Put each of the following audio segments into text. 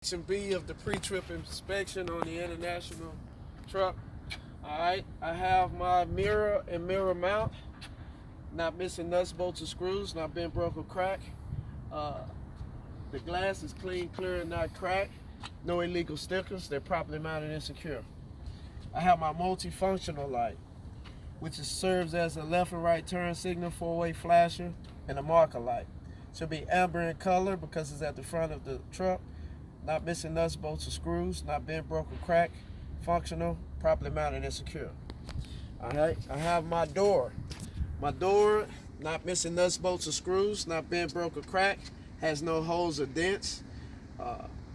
Section B of the pre-trip inspection on the international truck. Alright, I have my mirror and mirror mount, not missing nuts, bolts, or screws, not been broke or cracked. The glass is clean, clear, and not cracked. No illegal stickers, they're properly mounted and secure. I have my multifunctional light, which serves as a left and right turn signal, four-way flasher, and a marker light. Should be amber in color because it's at the front of the truck. Not missing nuts, bolts, or screws, not been broke or cracked, functional, properly mounted and secure. Alright, I have my door. My door, not missing nuts, bolts, or screws, not been broke or cracked, has no holes or dents.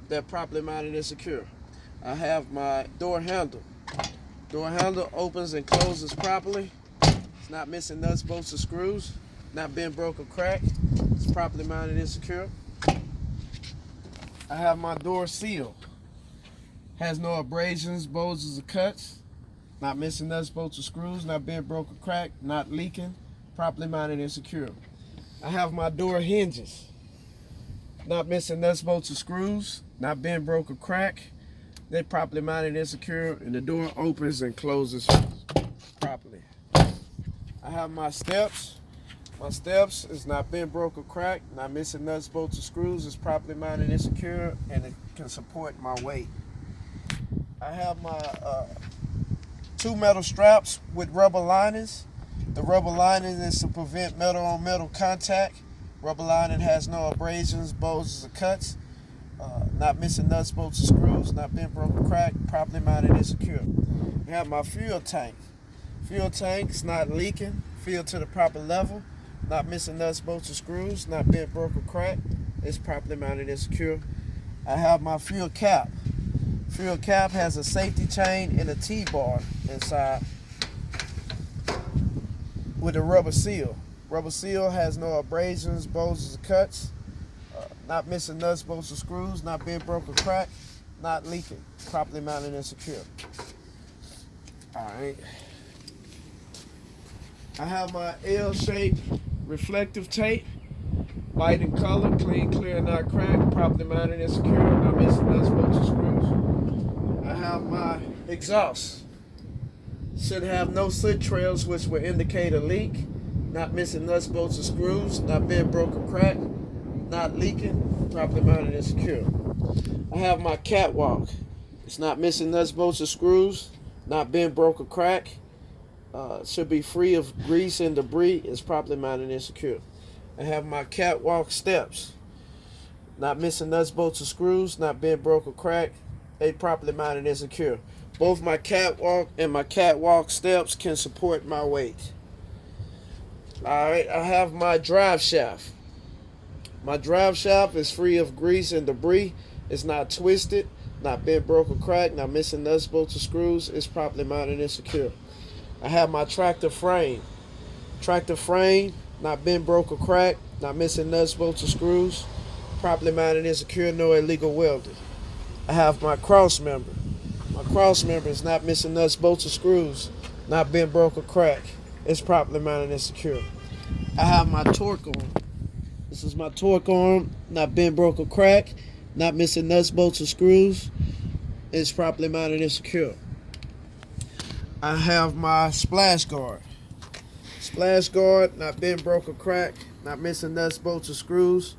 They're properly mounted and secure. I have my door handle. Door handle opens and closes properly. It's not missing nuts, bolts, or screws, not been broke or cracked. It's properly mounted and secure. I have my door seal. Has no abrasions, bulges, or cuts. Not missing nuts, bolts, or screws. Not being broke or cracked. Not leaking. Properly mounted and secure. I have my door hinges. Not missing nuts, bolts, or screws. Not being broke or cracked. They're properly mounted and secure, and the door opens and closes properly. I have my steps. My steps is not been broke or cracked, not missing nuts, bolts, or screws. It's properly mounted and secure, and it can support my weight. I have my two metal straps with rubber linings. The rubber lining is to prevent metal on metal contact. Rubber lining has no abrasions, bulges, or cuts. Not missing nuts, bolts, or screws. Not been broke or cracked, properly mounted and secure. I have my fuel tank. Fuel tank is not leaking, filled to the proper level. Not missing nuts, bolts, or screws, not bent, broke, or cracked. It's properly mounted and secure. I have my fuel cap. Fuel cap has a safety chain and a T-bar inside with a rubber seal. Rubber seal has no abrasions, bulges, or cuts. Not missing nuts, bolts, or screws, not bent, broke, or cracked. Not leaking, properly mounted and secure. All right. I have my L-shaped reflective tape, light in color, clean, clear, not cracked, properly mounted and secure, not missing nuts, bolts, or screws. I have my exhaust. Should have no soot trails, which will indicate a leak. Not missing nuts, bolts, or screws, not bent, broke, or cracked, not leaking, properly mounted and secure. I have my catwalk. It's not missing nuts, bolts, or screws, not bent, broke, or cracked. Should be free of grease and debris. Is properly mounted and secure. I have my catwalk steps. Not missing nuts, bolts, or screws. Not bent, broke, or cracked. They properly mounted and secure. Both my catwalk and my catwalk steps can support my weight. Alright, I have my drive shaft. My drive shaft is free of grease and debris. It's not twisted, not bent, broke, or cracked. Not missing nuts, bolts, or screws. It's properly mounted and secure. I have my tractor frame. Tractor frame, not bent, broke, or cracked, not missing nuts, bolts, or screws, properly mounted and secure, no illegal welding. I have my cross member. My cross member is not missing nuts, bolts, or screws, not bent, broke, or cracked. It's properly mounted and secure. I have my torque arm. This is my torque arm, not bent, broke, or cracked, not missing nuts, bolts, or screws. It's properly mounted and secure. I have my splash guard. Splash guard, not bent, broke, or cracked, not missing nuts, bolts, or screws.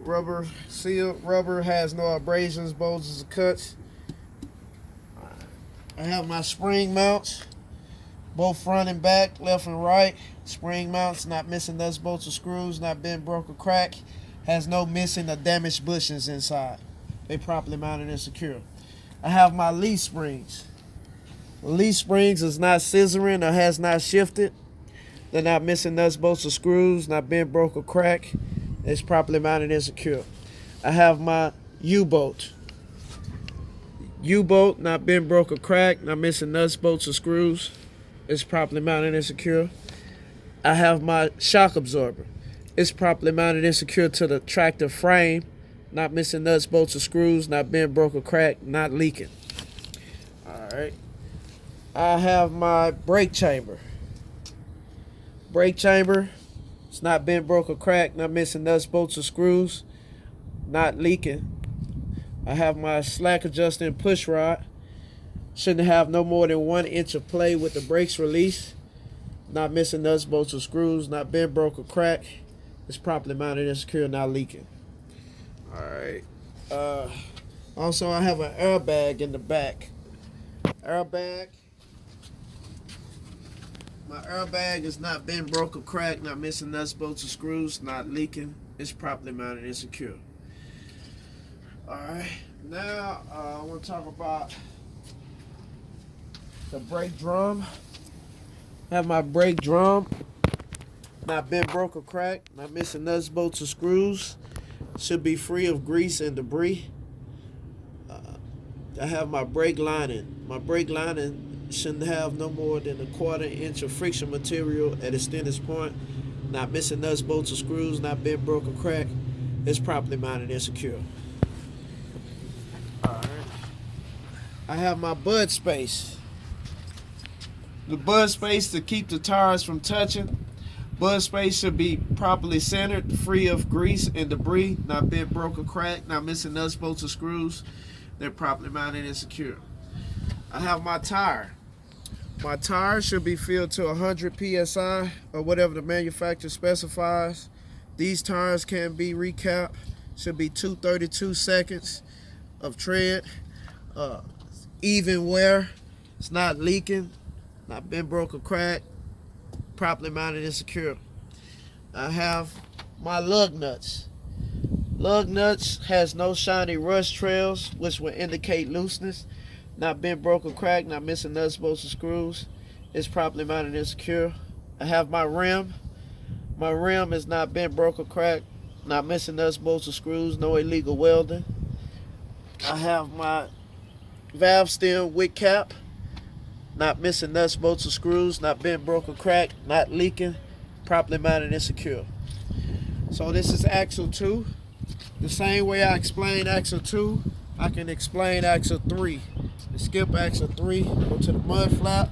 Rubber seal. Rubber has no abrasions, bulges, or cuts. I have my spring mounts, both front and back, left and right. Spring mounts, not missing nuts, bolts, or screws, not bent, broke, or cracked. Has no missing or damaged bushings inside. They properly mounted and secure. I have my leaf springs. Leaf springs is not scissoring or has not shifted. They're not missing nuts, bolts, or screws, not bent, broke, or cracked. It's properly mounted and secure. I have my U-bolt. U-bolt, not bent, broke, or cracked, not missing nuts, bolts, or screws. It's properly mounted and secure. I have my shock absorber. It's properly mounted and secure to the tractor frame, not missing nuts, bolts, or screws, not bent, broke, or cracked, not leaking. All right. I have my brake chamber. Brake chamber, it's not bent, broke, or cracked, not missing nuts, bolts, or screws, not leaking, I have my slack adjusting push rod. Shouldn't have no more than 1 inch of play with the brakes released. Not missing nuts, bolts, or screws. Not bent, broke, or cracked. It's properly mounted and secure, not leaking. Alright. Also, I have an airbag in the back. Airbag. My airbag is not bent, broke, or cracked. Not missing nuts, bolts, or screws. Not leaking. It's properly mounted and secure. Alright. Now, I want to talk about the brake drum. I have my brake drum. Not bent, broke, or cracked. Not missing nuts, bolts, or screws. Should be free of grease and debris. I have my brake lining. My brake lining shouldn't have no more than 1/4 inch of friction material at its thinnest point. Not missing nuts, bolts, or screws. Not bent, broke, or cracked. It's properly mounted and secure. Alright. I have my bud space. The bud space to keep the tires from touching. Bud space should be properly centered, free of grease and debris, not bent, broke, or cracked, not missing nuts, bolts, or screws. They're properly mounted and secure. I have my tire. My tire should be filled to 100 psi or whatever the manufacturer specifies. These tires can be recapped. Should be 232 seconds of tread. Even wear. It's not leaking, not bent, broke, or cracked. Properly mounted and secure. I have my lug nuts. Lug nuts has no shiny rust trails, which will indicate looseness. Not bent, broke, or cracked. Not missing nuts, bolts, or screws. It's properly mounted and secure. I have my rim. My rim is not bent, broke, or cracked. Not missing nuts, bolts, or screws. No illegal welding. I have my valve stem wick cap. Not missing nuts, bolts, or screws. Not bent, broke, or cracked. Not leaking. Properly mounted and secure. So this is axle 2. The same way I explained axle 2, I can explain axle 3. Skip axle 3, go to the mud flap.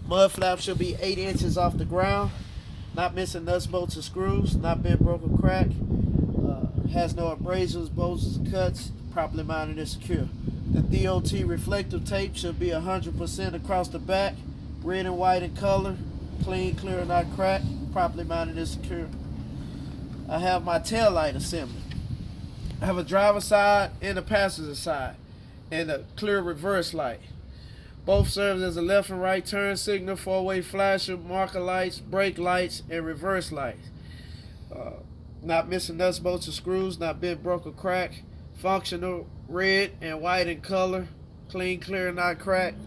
Mud flap should be 8 inches off the ground. Not missing nuts, bolts, or screws. Not bent, broke, or cracked. Has no abrasives, bolts, or cuts. Properly mounted and secure. The DOT reflective tape should be 100% across the back. Red and white in color. Clean, clear, not cracked. Properly mounted and secure. I have my tail light assembly. I have a driver's side and a passenger side, and a clear reverse light. Both serve as a left and right turn signal, four-way flasher, marker lights, brake lights, and reverse lights. Not missing nuts, bolts, or screws. Not bent, broke, or cracked. Functional, red and white in color. Clean, clear, not cracked.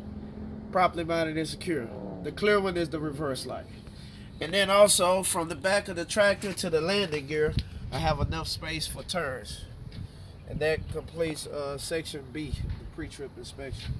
Properly mounted and secure. The clear one is the reverse light. And then also, from the back of the tractor to the landing gear, I have enough space for turns. And that completes section B, the pre-trip inspection.